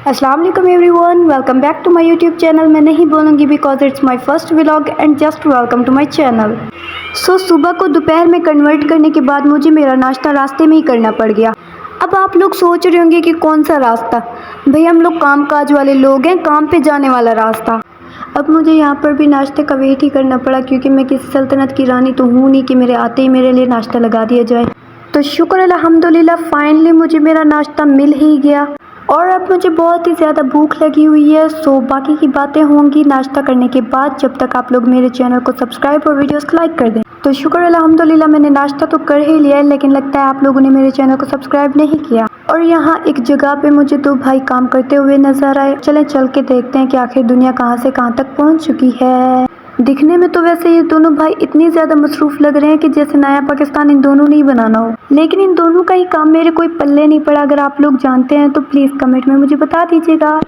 अस्सलाम वालेकुम everyone, welcome back to my YouTube channel. मैं नहीं बोलूँगी because it's my first vlog and just welcome to my channel. सुबह को दोपहर में कन्वर्ट करने के बाद मुझे मेरा नाश्ता रास्ते में ही करना पड़ गया। अब आप लोग सोच रहे होंगे कि कौन सा रास्ता, भाई हम लोग काम काज वाले लोग हैं, काम पे जाने वाला रास्ता। अब मुझे यहाँ पर भी नाश्ते का वेट ही करना पड़ा क्योंकि मैं किसी सल्तनत की रानी तो हूँ नहीं कि मेरे आते ही मेरे लिए नाश्ता लगा दिया जाए। तो शुक्र अल्हम्दुलिल्लाह फाइनली मुझे मेरा नाश्ता मिल ही गया और अब मुझे बहुत ही ज़्यादा भूख लगी हुई है। सो बाकी की बातें होंगी नाश्ता करने के बाद, जब तक आप लोग मेरे चैनल को सब्सक्राइब और वीडियोस को लाइक कर दें। तो शुक्र अल्हम्दुलिल्लाह मैंने नाश्ता तो कर ही लिया है, लेकिन लगता है आप लोगों ने मेरे चैनल को सब्सक्राइब नहीं किया। और यहाँ एक जगह पे मुझे दो भाई काम करते हुए नजर आए। चलें चल के देखते हैं कि आखिर दुनिया कहाँ से कहाँ तक पहुँच चुकी है। दिखने में तो वैसे ये दोनों भाई इतनी ज़्यादा मसरूफ़ लग रहे हैं कि जैसे नया पाकिस्तान इन दोनों ने ही बनाना हो, लेकिन इन दोनों का ही काम मेरे कोई पल्ले नहीं पड़ा। अगर आप लोग जानते हैं तो प्लीज़ कमेंट में मुझे बता दीजिएगा।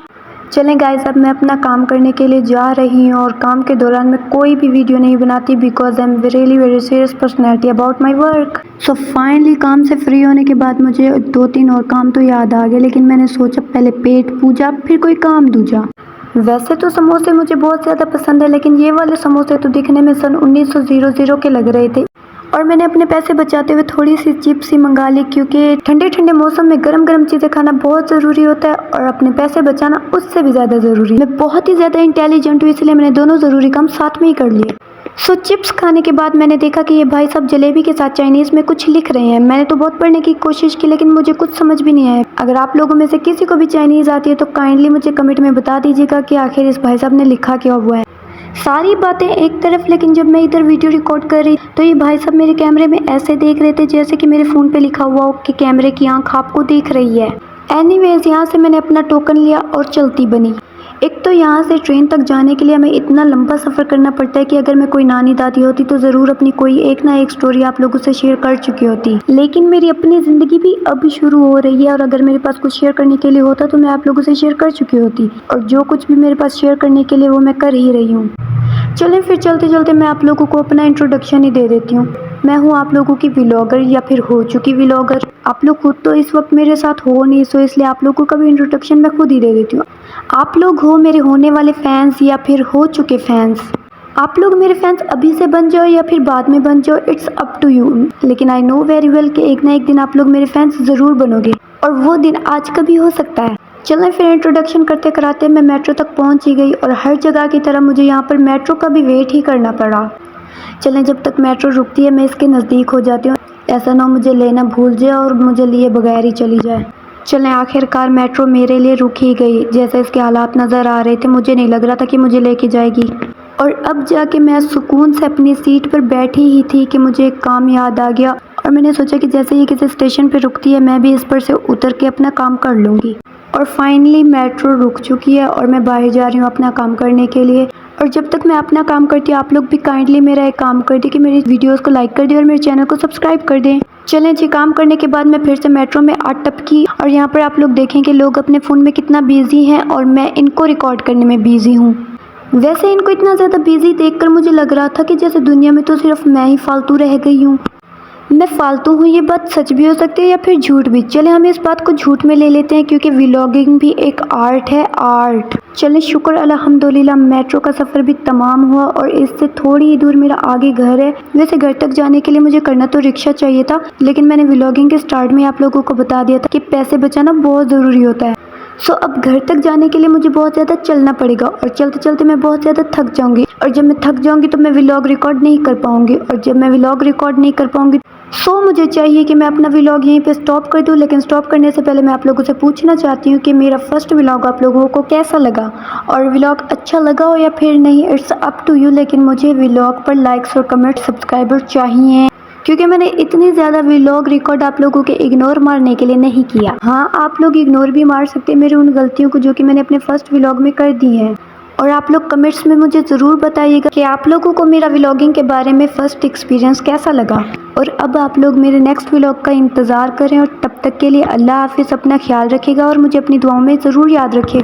चलें गाइस, अब मैं अपना काम करने के लिए जा रही हूँ और काम के दौरान मैं कोई भी वीडियो नहीं बनाती because I am really very serious personality about my work. So finally काम से फ्री होने के बाद मुझे 2-3 और काम तो याद आ गए, लेकिन मैंने सोचा पहले पेट पूजा फिर कोई काम दूजा। वैसे तो समोसे मुझे बहुत ज़्यादा पसंद है, लेकिन ये वाले समोसे तो दिखने में सन 1900 के लग रहे थे और मैंने अपने पैसे बचाते हुए थोड़ी सी चिप्स ही मंगा ली क्योंकि ठंडे ठंडे मौसम में गरम गरम चीज़ें खाना बहुत ज़रूरी होता है और अपने पैसे बचाना उससे भी ज़्यादा ज़रूरी। मैं बहुत ही ज़्यादा इंटेलिजेंट हूँ, इसलिए मैंने दोनों ज़रूरी काम साथ में ही कर लिए। चिप्स खाने के बाद मैंने देखा कि ये भाई साहब जलेबी के साथ चाइनीज़ में कुछ लिख रहे हैं। मैंने तो बहुत पढ़ने की कोशिश की लेकिन मुझे कुछ समझ भी नहीं आया। अगर आप लोगों में से किसी को भी चाइनीज़ आती है तो काइंडली मुझे कमेंट में बता दीजिएगा कि आखिर इस भाई साहब ने लिखा क्या हुआ है। सारी बातें एक तरफ, लेकिन जब मैं इधर वीडियो रिकॉर्ड कर रही तो ये भाई साहब मेरे कैमरे में ऐसे देख रहे थे जैसे कि मेरे फ़ोन पे लिखा हुआ हो कि कैमरे की आंख आपको देख रही है। एनीवेज, यहाँ से मैंने अपना टोकन लिया और चलती बनी। एक तो यहाँ से ट्रेन तक जाने के लिए हमें इतना लंबा सफ़र करना पड़ता है कि अगर मैं कोई नानी दादी होती तो ज़रूर अपनी कोई एक ना एक स्टोरी आप लोगों से शेयर कर चुकी होती, लेकिन मेरी अपनी ज़िंदगी भी अब शुरू हो रही है और अगर मेरे पास कुछ शेयर करने के लिए होता तो मैं आप लोगों से शेयर कर चुकी होती और जो कुछ भी मेरे पास शेयर करने के लिए वो मैं कर ही रही हूँ। चलें फिर चलते चलते मैं आप लोगों को अपना इंट्रोडक्शन ही दे देती हूँ। मैं हूँ आप लोगों की व्लॉगर या फिर हो चुकी व्लॉगर। आप लोग खुद तो इस वक्त मेरे साथ हो नहीं, सो इसलिए आप लोगों का भी इंट्रोडक्शन मैं खुद ही दे देती हूँ। आप लोग हो मेरे होने वाले फैंस या फिर हो चुके फैंस। आप लोग मेरे फैंस अभी से बन जाओ या फिर बाद में बन जाओ, इट्स अप टू यू, लेकिन आई नो वेरी वेल कि एक ना एक दिन आप लोग मेरे फैंस ज़रूर बनोगे और वो दिन आज कभी हो सकता है। चलें फिर इंट्रोडक्शन करते कराते मैं मेट्रो तक पहुंच ही गई और हर जगह की तरह मुझे यहाँ पर मेट्रो का भी वेट ही करना पड़ा। चलें जब तक मेट्रो रुकती है मैं इसके नज़दीक हो जाती हूँ, ऐसा ना मुझे लेना भूल जाए और मुझे लिए बगैर ही चली जाए। चलें आखिरकार मेट्रो मेरे लिए रुक ही गई। जैसे इसके हालात नज़र आ रहे थे मुझे नहीं लग रहा था कि मुझे लेके जाएगी और अब जाके मैं सुकून से अपनी सीट पर बैठी ही थी कि मुझे एक काम याद आ गया और मैंने सोचा कि जैसे ही किसी स्टेशन पर रुकती है मैं भी इस पर से उतर के अपना काम कर लूँगी। और फाइनली मेट्रो रुक चुकी है और मैं बाहर जा रही हूँ अपना काम करने के लिए। और जब तक मैं अपना काम करती हूँ आप लोग भी काइंडली मेरा एक काम कर दें कि मेरी वीडियोस को लाइक कर दें और मेरे चैनल को सब्सक्राइब कर दें। चलें जी, काम करने के बाद मैं फिर से मेट्रो में आ टपकी और यहाँ पर आप लोग देखें कि लोग अपने फ़ोन में कितना बिजी हैं और मैं इनको रिकॉर्ड करने में बिजी हूँ। वैसे इनको इतना ज़्यादा बिजी देखकर मुझे लग रहा था कि जैसे दुनिया में तो सिर्फ मैं ही फालतू रह गई हूँ। मैं फालतू हूँ ये बात सच भी हो सकती है या फिर झूठ भी। चले हम इस बात को झूठ में ले लेते हैं क्योंकि व्लॉगिंग भी एक आर्ट है, आर्ट। चले शुक्र अल्हम्दुलिल्लाह मेट्रो का सफ़र भी तमाम हुआ और इससे थोड़ी ही दूर मेरा आगे घर है। वैसे घर तक जाने के लिए मुझे करना तो रिक्शा चाहिए था, लेकिन मैंने व्लॉगिंग के स्टार्ट में आप लोगों को बता दिया था कि पैसे बचाना बहुत ज़रूरी होता है। अब घर तक जाने के लिए मुझे बहुत ज़्यादा चलना पड़ेगा और चलते चलते मैं बहुत ज़्यादा थक जाऊँगी और जब मैं थक जाऊँगी तो मैं व्लॉग रिकॉर्ड नहीं कर पाऊँगी और जब मैं व्लॉग रिकॉर्ड नहीं कर पाऊँगी मुझे चाहिए कि मैं अपना व्लॉग यहीं पे स्टॉप कर दूं। लेकिन स्टॉप करने से पहले मैं आप लोगों से पूछना चाहती हूँ कि मेरा फर्स्ट व्लॉग आप लोगों को कैसा लगा और व्लॉग अच्छा लगा हो या फिर नहीं, इट्स अप टू यू, लेकिन मुझे व्लॉग पर लाइक्स और कमेंट सब्सक्राइबर चाहिए क्योंकि मैंने इतनी ज़्यादा व्लॉग रिकॉर्ड आप लोगों के इग्नोर मारने के लिए नहीं किया। हाँ, आप लोग इग्नोर भी मार सकते हैं मेरी उन गलतियों को जो कि मैंने अपने फर्स्ट व्लॉग में कर दी हैं। और आप लोग कमेंट्स में मुझे ज़रूर बताइएगा कि आप लोगों को मेरा व्लॉगिंग के बारे में फ़र्स्ट एक्सपीरियंस कैसा लगा। और अब आप लोग मेरे नेक्स्ट व्लॉग का इंतज़ार करें और तब तक के लिए अल्लाह हाफिज़, अपना ख्याल रखिएगा और मुझे अपनी दुआओं में ज़रूर याद रखिएगा।